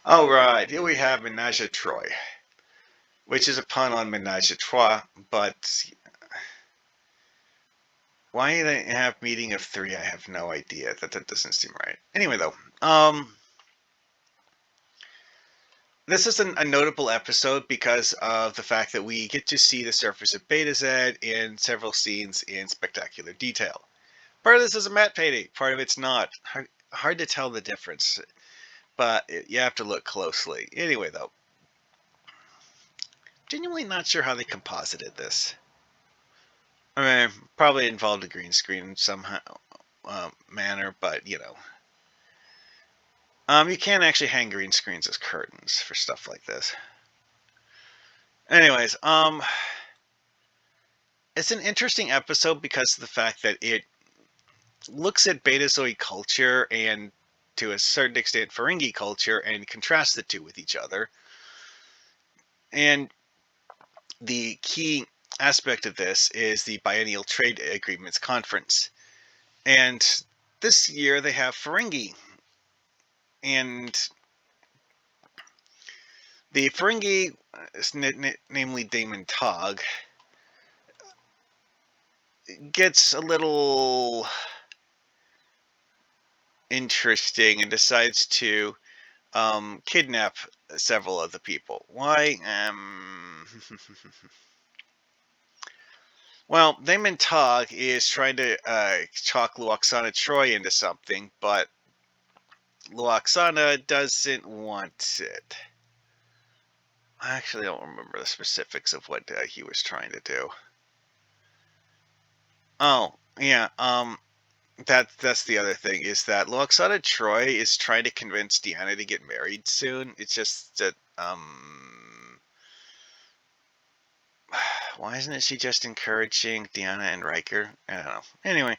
All right, here we have Ménage à Troi, which is a pun on Ménage à Trois, but why they have meeting of three, I have no idea. That doesn't seem right. Anyway, though, this is a notable episode because of the fact that we get to see the surface of Betazoid in several scenes in spectacular detail. Part of this is a matte painting, part of it's not. Hard to tell the difference, but you have to look closely. Anyway, though, genuinely not sure how they composited this. I mean, probably involved a green screen in somehow manner, but you can't actually hang green screens as curtains for stuff like this. Anyways, it's an interesting episode because of the fact that it looks at Betazoid culture and, to a certain extent, Ferengi culture and contrasts the two with each other. And the key aspect of this is the Biennial Trade Agreements Conference. And this year they have Ferengi. And the Ferengi, namely Daimon Tog, gets a little interesting and decides to kidnap several of the people. Why? Well, Daimon Tog is trying to talk Luoxana Troi into something, but Luoxana doesn't want it. I actually don't remember the specifics of what he was trying to do. Oh, yeah, that's the other thing, is that Luoxana Troi is trying to convince Deanna to get married soon. It's just that, why isn't she just encouraging Deanna and Riker? I don't know. Anyway.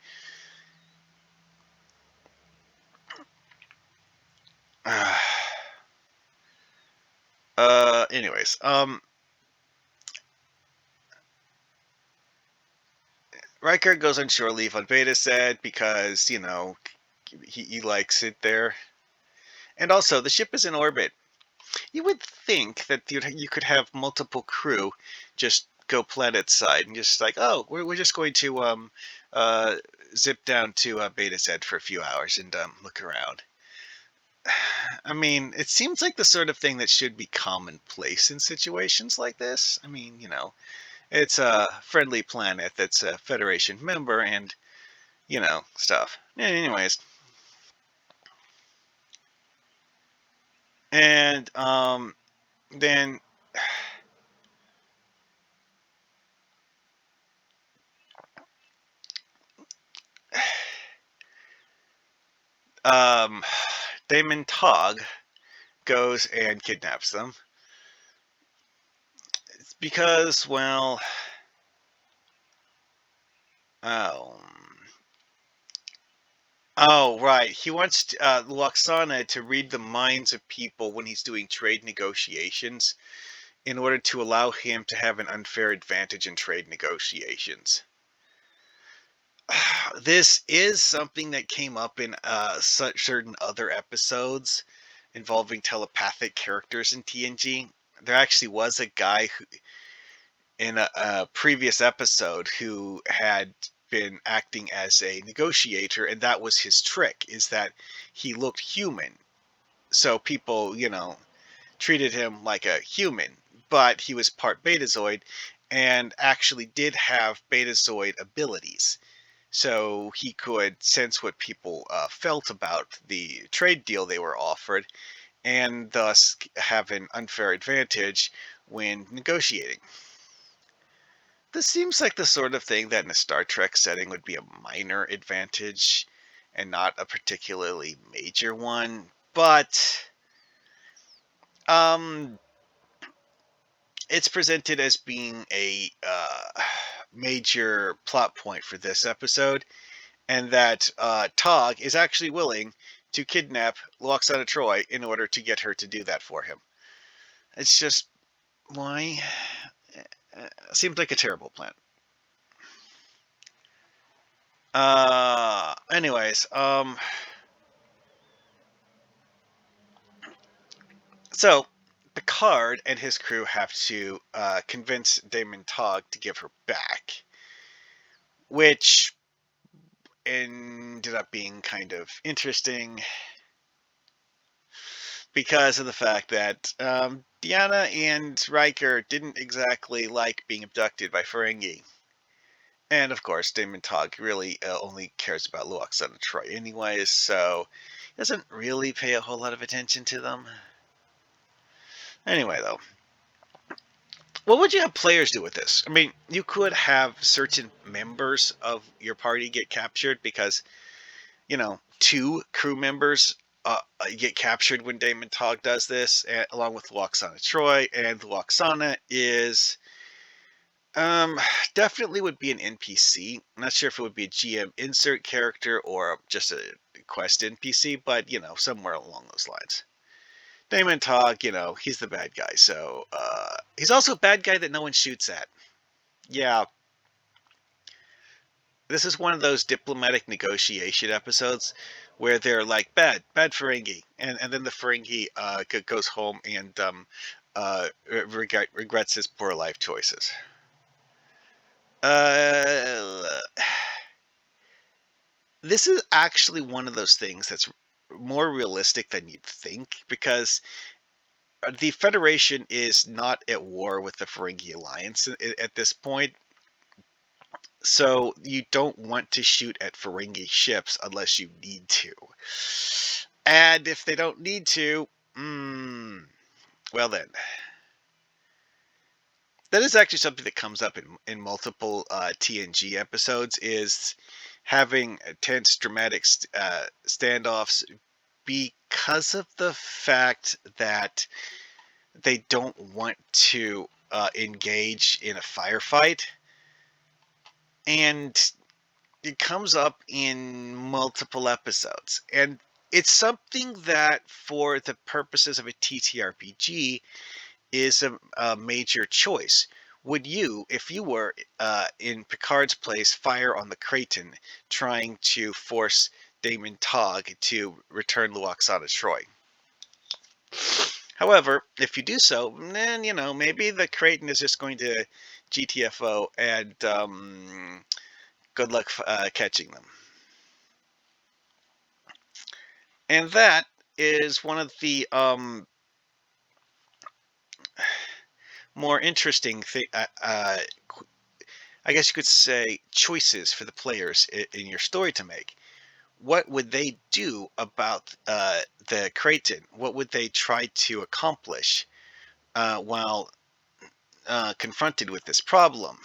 Anyways, Riker goes on shore leave on Betazoid because, he likes it there. And also, the ship is in orbit. You would think that you could have multiple crew just go planet side and just like, oh, we're just going to zip down to Betazoid for a few hours and look around. I mean, it seems like the sort of thing that should be commonplace in situations like this. I mean, it's a friendly planet that's a Federation member and, stuff. Anyways. And then Daimon Tog goes and kidnaps them. It's because, well, oh, right. He wants Luoxana to read the minds of people when he's doing trade negotiations in order to allow him to have an unfair advantage in trade negotiations. This is something that came up in such certain other episodes involving telepathic characters in TNG. There actually was a guy who, in a previous episode, who had been acting as a negotiator, and that was his trick, is that he looked human. So people, treated him like a human, but he was part Betazoid and actually did have Betazoid abilities. So he could sense what people felt about the trade deal they were offered, and thus have an unfair advantage when negotiating. This seems like the sort of thing that in a Star Trek setting would be a minor advantage and not a particularly major one, but it's presented as being a major plot point for this episode, and that Tog is actually willing to kidnap Luoxana Troi in order to get her to do that for him. It's just, why? Seems like a terrible plan. Anyways, So Picard and his crew have to convince Daimon Tog to give her back, which ended up being kind of interesting because of the fact that Deanna and Riker didn't exactly like being abducted by Ferengi. And of course, Daimon Tog really only cares about Luoxan and Troi anyways, so he doesn't really pay a whole lot of attention to them. Anyway, though, what would you have players do with this? I mean, you could have certain members of your party get captured because, two crew members get captured when Daimon Tog does this, along with Luoxana Troi, and Luoxana is definitely would be an NPC. I'm not sure if it would be a GM insert character or just a quest NPC, but somewhere along those lines. Daimon Tog, he's the bad guy, so he's also a bad guy that no one shoots at. Yeah, this is one of those diplomatic negotiation episodes where they're like bad Ferengi, and then the Ferengi goes home and regrets his poor life choices. This is actually one of those things that's more realistic than you'd think, because the Federation is not at war with the Ferengi Alliance at this point. So you don't want to shoot at Ferengi ships unless you need to. And if they don't need to, well then. That is actually something that comes up in multiple TNG episodes, is having tense, dramatic standoffs because of the fact that they don't want to engage in a firefight. And it comes up in multiple episodes. And it's something that, for the purposes of a TTRPG, is a major choice. Would you, if you were in Picard's place, fire on the Kraken, trying to force Daimon Tog to return Luoxana Troi? However, if you do so, then, maybe the Kraken is just going to GTFO, and good luck catching them. And that is one of the more interesting I guess you could say, choices for the players in your story to make. What would they do about the Kraken? What would they try to accomplish while confronted with this problem?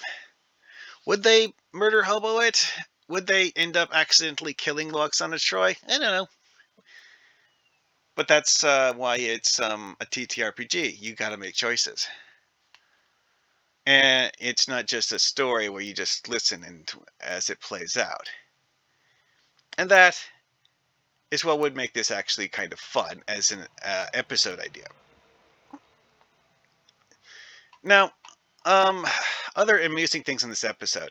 Would they murder hobo it? Would they end up accidentally killing Luoxana Troi? I don't know. But that's why it's a TTRPG. You got to make choices. And it's not just a story where you just listen and as it plays out. And that is what would make this actually kind of fun as an episode idea. Now, other amusing things in this episode.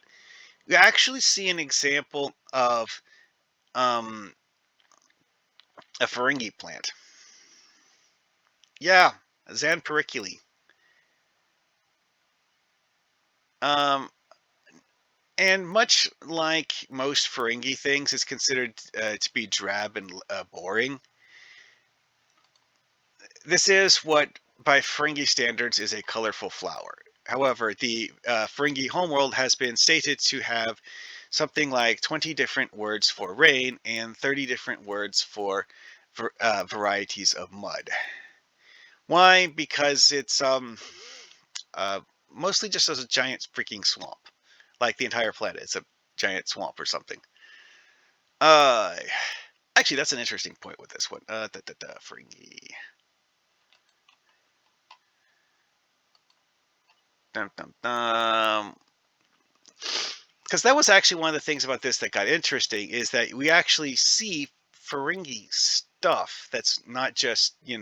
We actually see an example of a Ferengi plant. Yeah, Zan Periculi. And much like most Ferengi things, it's considered to be drab and boring. This is what, by Ferengi standards, is a colorful flower. However, the Ferengi homeworld has been stated to have something like 20 different words for rain and 30 different words for varieties of mud. Why? Because it's mostly just as a giant freaking swamp. Like the entire planet, it's a giant swamp or something. Actually, that's an interesting point with this one. Ferengi. Because that was actually one of the things about this that got interesting, is that we actually see Ferengi stuff that's not just, here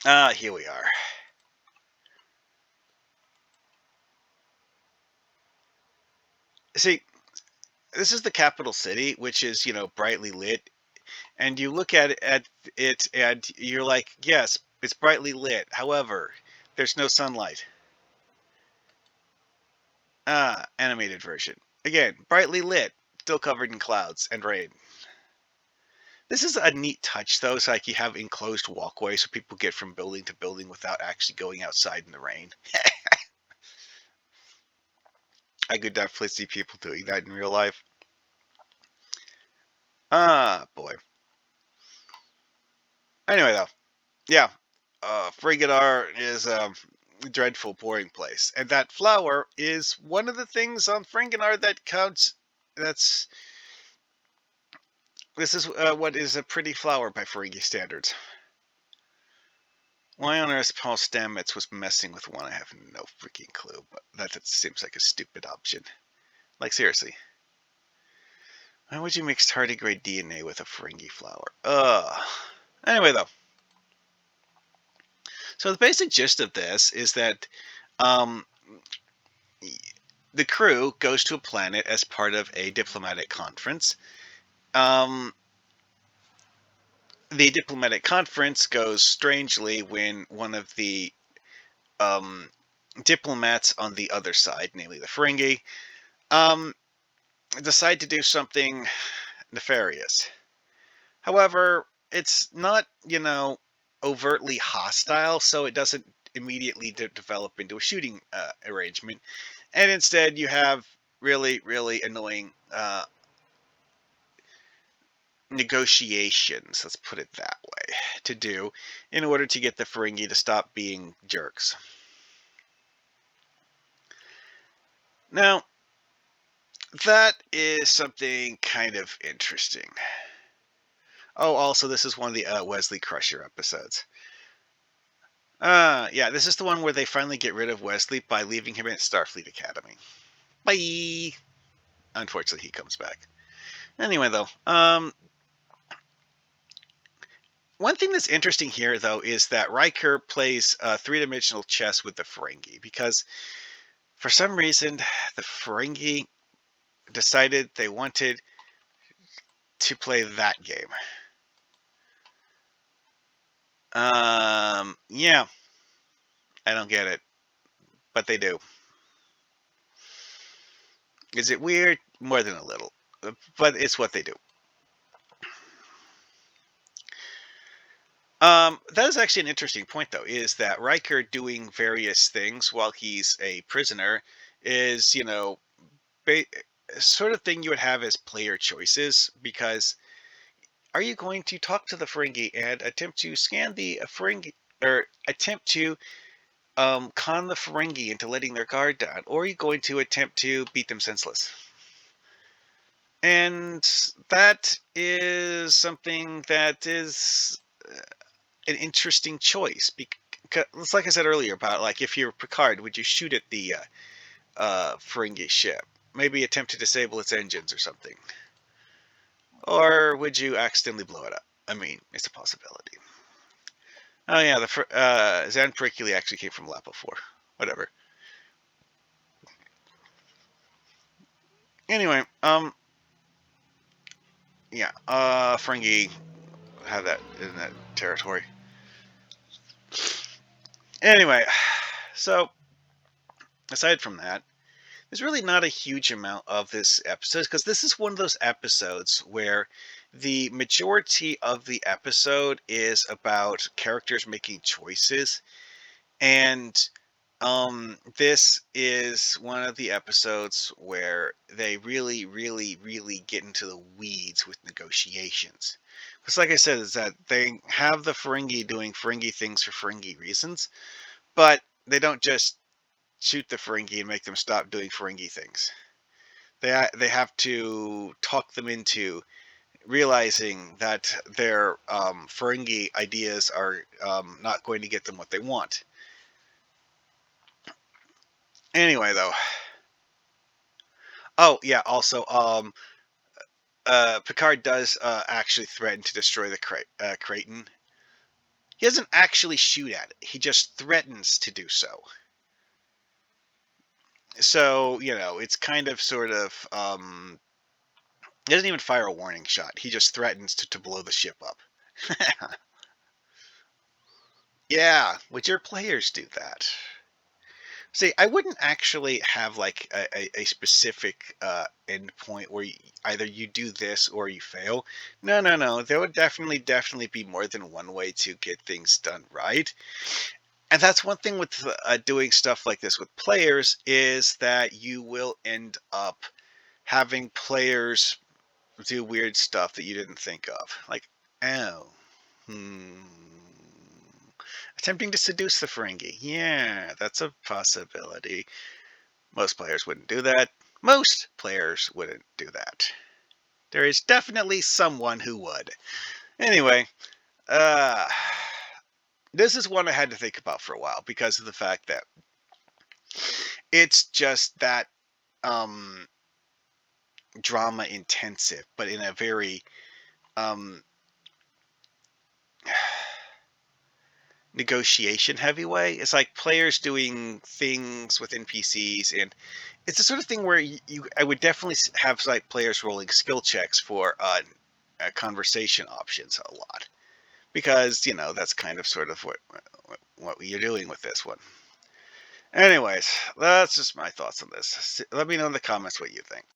we are. See, this is the capital city, which is, brightly lit. and you look at it and you're like, yes, it's brightly lit. However, there's no sunlight. Animated version. Again, brightly lit, still covered in clouds and rain. This is a neat touch, though. It's like you have enclosed walkways so people get from building to building without actually going outside in the rain. I could definitely see people doing that in real life. Boy. Anyway, though, yeah, Frigadar is a dreadful, boring place, and that flower is one of the things on Frigadar that counts. This is what is a pretty flower by Ferengi standards. Why on earth Paul Stamets was messing with one, I have no freaking clue, but that seems like a stupid option. Like, seriously. Why would you mix tardigrade DNA with a Ferengi flower? Anyway, though. So the basic gist of this is that the crew goes to a planet as part of a diplomatic conference. The diplomatic conference goes strangely when one of the diplomats on the other side, namely the Ferengi, decide to do something nefarious. However, it's not, overtly hostile, so it doesn't immediately develop into a shooting arrangement. And instead, you have really, really annoying negotiations, let's put it that way, to do in order to get the Ferengi to stop being jerks. Now, that is something kind of interesting. Oh, also, this is one of the Wesley Crusher episodes. Yeah, this is the one where they finally get rid of Wesley by leaving him at Starfleet Academy. Bye! Unfortunately, he comes back. Anyway, though, one thing that's interesting here, though, is that Riker plays three-dimensional chess with the Ferengi, because for some reason, the Ferengi decided they wanted to play that game. Yeah, I don't get it, but they do. Is it weird? More than a little, but it's what they do. That is actually an interesting point, though, is that Riker doing various things while he's a prisoner is, sort of thing you would have as player choices, because are you going to talk to the Ferengi and attempt to scan the Ferengi, or attempt to con the Ferengi into letting their guard down, or are you going to attempt to beat them senseless? And that is something that is an interesting choice, because like I said earlier about, like, if you're Picard, would you shoot at the Ferengi ship, maybe attempt to disable its engines or something, or would you accidentally blow it up? I mean, it's a possibility. Oh yeah, the Zan Periculi actually came from Lapa 4. Whatever. Anyway, yeah, Ferengi have that in that territory. Anyway, so aside from that, there's really not a huge amount of this episode, because this is one of those episodes where the majority of the episode is about characters making choices, and this is one of the episodes where they really, really, really get into the weeds with negotiations. Because like I said, is that they have the Ferengi doing Ferengi things for Ferengi reasons, but they don't just shoot the Ferengi and make them stop doing Ferengi things. They have to talk them into realizing that their Ferengi ideas are not going to get them what they want. Anyway, though. Oh, yeah, also, Picard does actually threaten to destroy the Creighton. He doesn't actually shoot at it. He just threatens to do so. So, it's kind of sort of He doesn't even fire a warning shot. He just threatens to blow the ship up. Yeah, would your players do that? See, I wouldn't actually have like a specific endpoint where either you do this or you fail. No, no, no. There would definitely be more than one way to get things done right. And that's one thing with doing stuff like this with players is that you will end up having players do weird stuff that you didn't think of. Like, oh, hmm. Attempting to seduce the Ferengi. Yeah, that's a possibility. Most players wouldn't do that. Most players wouldn't do that. There is definitely someone who would. Anyway, uh, this is one I had to think about for a while because of the fact that it's just that um, drama intensive, but in a very um, negotiation heavy way. It's like players doing things with NPCs, and it's the sort of thing where I would definitely have like players rolling skill checks for conversation options a lot because that's kind of sort of what you're doing with this one. Anyways, that's just my thoughts on this. Let me know in the comments what you think.